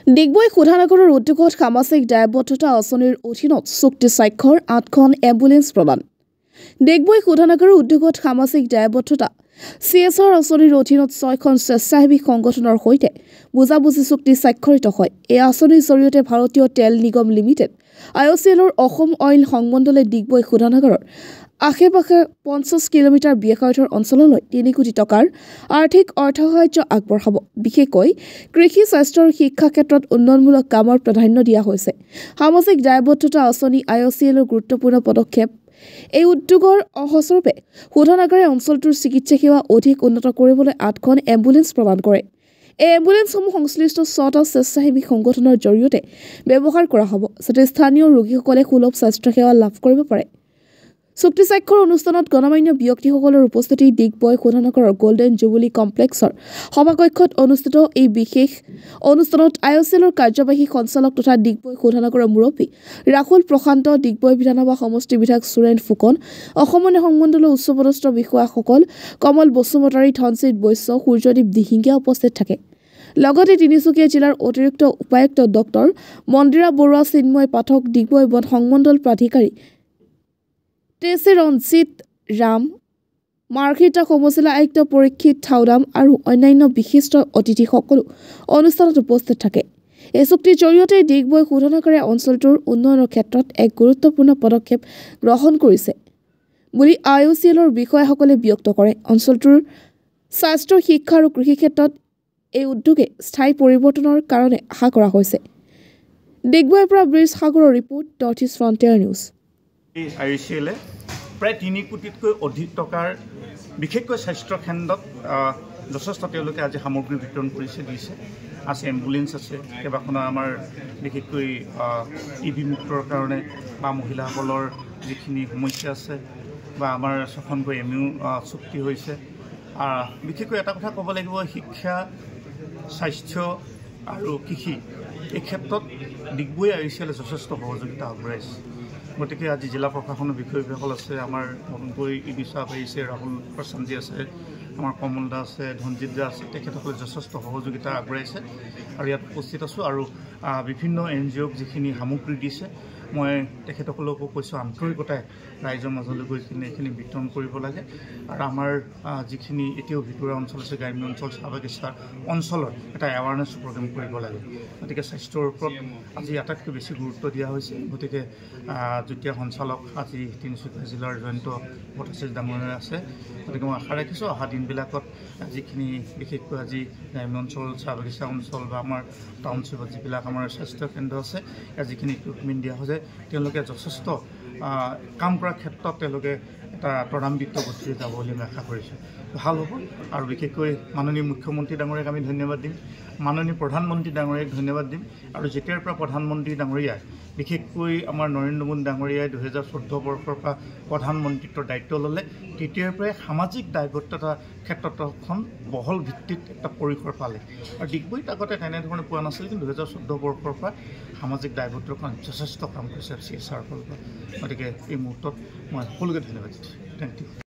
ডিগবৈ শোধানাগৰৰ উদ্যোগত সামাজিক দায়বদ্ধতা আঁচনিৰ অধীনত চুক্তি স্বাক্ষৰ 8খন এম্বুলেন্স প্ৰদান। ডিগবৈ শোধানাগৰৰ উদ্যোগত সামাজিক দায়বদ্ধতা CSR আঁচনিৰ অধীনত 6খন স্বেচ্ছাসেৱী সংগঠনৰ সৈতে বুজাবুজি চুক্তি স্বাক্ষৰিত হয়। এই আঁচনিৰ জৰিয়তে ভাৰতীয় তেল নিগম লিমিটেড IOCLৰ অসম অইল সংমণ্ডলে ডিগবৈ শোধানাগৰৰ আশে-পাশে 50 কিলোমিটাৰ ব্যাসাৰ্ধৰ অঞ্চললৈ 3 কোটি টকাৰ আৰ্থিক অৰ্থসাহায্য আগবঢ়াব। বিশেষকৈ কৃষি স্বাস্থ্য আৰু শিক্ষা ক্ষেত্ৰত উন্নয়নমূলক কামৰ প্ৰাধান্য দিয়া হৈছে। সামাজিক দায়বদ্ধতা আঁচনি IOCLৰ গুৰুত্বপূৰ্ণ পদক্ষেপ। এই উদ্যোগৰ অংশস্বৰূপে শোধানাগাৰে অঞ্চলটোৰ চিকিৎসা সেৱা অধিক উন্নত কৰিবলৈ 8খন এম্বুলেন্স প্ৰদান কৰে। এই এম্বুলেন্সসমূহ সংশ্লিষ্ট 6টা স্বেচ্ছাসেৱী সংগঠনৰ জৰিয়তে ব্যৱহাৰ কৰা হ'ব, যাতে স্থানীয় ৰোগীসকলে সুলভ স্বাস্থ্য সেৱা লাভ কৰিব পাৰে। চুক্তি স্বাক্ষৰ অনুষ্ঠানত গণমান্য ব্যক্তিসকলৰ উপস্থিতি ডিগবৈ শোধানাগৰৰ গোল্ডেন জুবিলি কমপ্লেক্সৰ সভাকক্ষত অনুষ্ঠিত এই বিশেষ অনুষ্ঠানত IOCLৰ কাৰ্যবাহী সঞ্চালক তথা ডিগবৈ শোধানাগৰৰ মুৰব্বী ৰাহুল প্ৰশান্ত, ডিগবৈ বিধানসভা সমষ্টি বিধায়ক সুৰেন ফুকন, অসম সংমণ্ডলৰ উচ্চপদস্থ বিষয়াসকল কমল বসুমতাৰী, ধনজিৎ বৈশ্য, সূৰ্যদীপ দিহিঙীয়া উপস্থিত থাকে। লগতে তিনিচুকীয়া জিলাৰ অতিৰিক্ত উপায়ুক্ত ডক্টৰ মন্দিৰা বৰুৱা, চিন্ময় পাঠক, ডিগবৈ বন সংমণ্ডল প্ৰাধিকাৰী টেচি ৰঞ্জিত ৰাম, মাৰ্ঘিতা সমজিলা আয়ুক্ত পৰীক্ষিত থাউদাম আৰু অন্যান্য বিশিষ্ট অতিথিসকলো অনুষ্ঠানত উপস্থিত থাকে। এই চুক্তিৰ জৰিয়তে ডিগবৈ শোধানাগাৰে অঞ্চলটোৰ উন্নয়নৰ ক্ষেত্ৰত এক গুৰুত্বপূৰ্ণ পদক্ষেপ গ্ৰহণ কৰিছে বুলি IOCLৰ বিষয়াসকলে ব্যক্ত কৰে। অঞ্চলটোৰ স্বাস্থ্য, শিক্ষা আৰু কৃষি ক্ষেত্ৰত এই উদ্যোগে স্থায়ী পৰিৱৰ্তনৰ কাৰণে আশা কৰা হৈছে। ডিগবৈৰ পৰা ব্ৰিজ সাগৰৰ report, north east frontier news. IOCLে প্ৰায় 3 কোটিতকৈ অধিক টকাৰ বিশেষকৈ স্বাস্থ্য কেন্দ্ৰত যথেষ্ট তেওঁলোকে আজি সামগ্ৰী বিতৰণ দিছে। আছে এম্বুলেন্স আছে, কেইবাখনো আমাৰ বিশেষকৈ TB মুক্তৰ কাৰণে বা মহিলাসকলৰ যিখিনি সমস্যা আছে বা আমাৰ 6খনকৈ MU চুক্তি হৈছে। বিশেষকৈ এটা কথা ক'ব লাগিব, শিক্ষা, স্বাস্থ্য আৰু কৃষি এই ক্ষেত্ৰত ডিগবৈ IOCLে যথেষ্ট সহযোগিতা আগবঢ়াইছে। গতিকে আজি জিলা প্ৰশাসনৰ বিষয়াসকল আছে, আমাৰ নতুনকৈ ED চাপ আহিছে, ৰাহুল প্ৰশান্তজী আছে, আমাৰ কমল দা আছে, ধনজিৎ দা আছে, তেখেতসকলে যথেষ্ট সহযোগিতা আগবঢ়াইছে আৰু ইয়াত উপস্থিত আছোঁ। আৰু বিভিন্ন NGOক যিখিনি সামগ্ৰী দিছে, মই তেখেতসকলকো কৈছোঁ আন্তৰিকতাই ৰাইজৰ মাজলৈ গৈ কিনে এইখিনি বিতৰণ কৰিব লাগে। আৰু আমাৰ যিখিনি এতিয়াও ভিতৰুৱা অঞ্চল আছে, গ্ৰাম্য অঞ্চল, চাহ বাগিচা অঞ্চলৰ এটা এৱাৰনেছ প্ৰগ্ৰেম কৰিব লাগে। গতিকে স্বাস্থ্যৰ ওপৰত আজি আটাইতকৈ বেছি গুৰুত্ব দিয়া হৈছে। গতিকে যুটীয়া সঞ্চালক আজি তিনিচুকীয়া জিলাৰ জয়ন্ত ভট্টাচাৰ্য ডাঙৰীয়া আছে। গতিকে মই আশা ৰাখিছোঁ অহা দিনবিলাকত যিখিনি বিশেষকৈ আজি গ্ৰাম্য অঞ্চল, চাহ বাগিচা অঞ্চল বা আমাৰ টাউনশ্বিপত যিবিলাক আমাৰ স্বাস্থ্য কেন্দ্ৰ আছে, ইয়াত যিখিনি ইকুইপমেণ্ট দিয়া হৈছে, তেওঁলোকে যথেষ্ট কাম কৰাৰ ক্ষেত্ৰত তেওঁলোকে এটা ত্বৰান্বিত গতিৰে যাব বুলি মই আশা কৰিছোঁ। ভাল হ'ব। আৰু বিশেষকৈ মাননীয় মুখ্যমন্ত্ৰী ডাঙৰীয়াক আমি ধন্যবাদ দিম, মাননীয় প্ৰধানমন্ত্ৰী ডাঙৰীয়াক ধন্যবাদ দিম। আৰু যেতিয়াৰ পৰা প্ৰধানমন্ত্ৰী ডাঙৰীয়াই বিশেষকৈ আমাৰ নৰেন্দ্ৰ মোদী ডাঙৰীয়াই 2014 বৰ্ষৰ পৰা প্ৰধানমন্ত্ৰীত্বৰ দায়িত্ব ল'লে, তেতিয়াৰ পৰাই সামাজিক দায়বদ্ধতাৰ ক্ষেত্ৰত এখন বহল ভিত্তিত এটা পৰিসৰ পালে। আৰু ডিগবৈত আগতে তেনেধৰণে পোৱা নাছিল, কিন্তু 2014 বৰ্ষৰ পৰা সামাজিক দায়বদ্ধতাৰ কাৰণে যথেষ্ট কাম কৰিছে CSR ফালৰ পৰা। গতিকে এই মুহূৰ্তত মই সকলোকে ধন্যবাদ দিছোঁ। Thank U.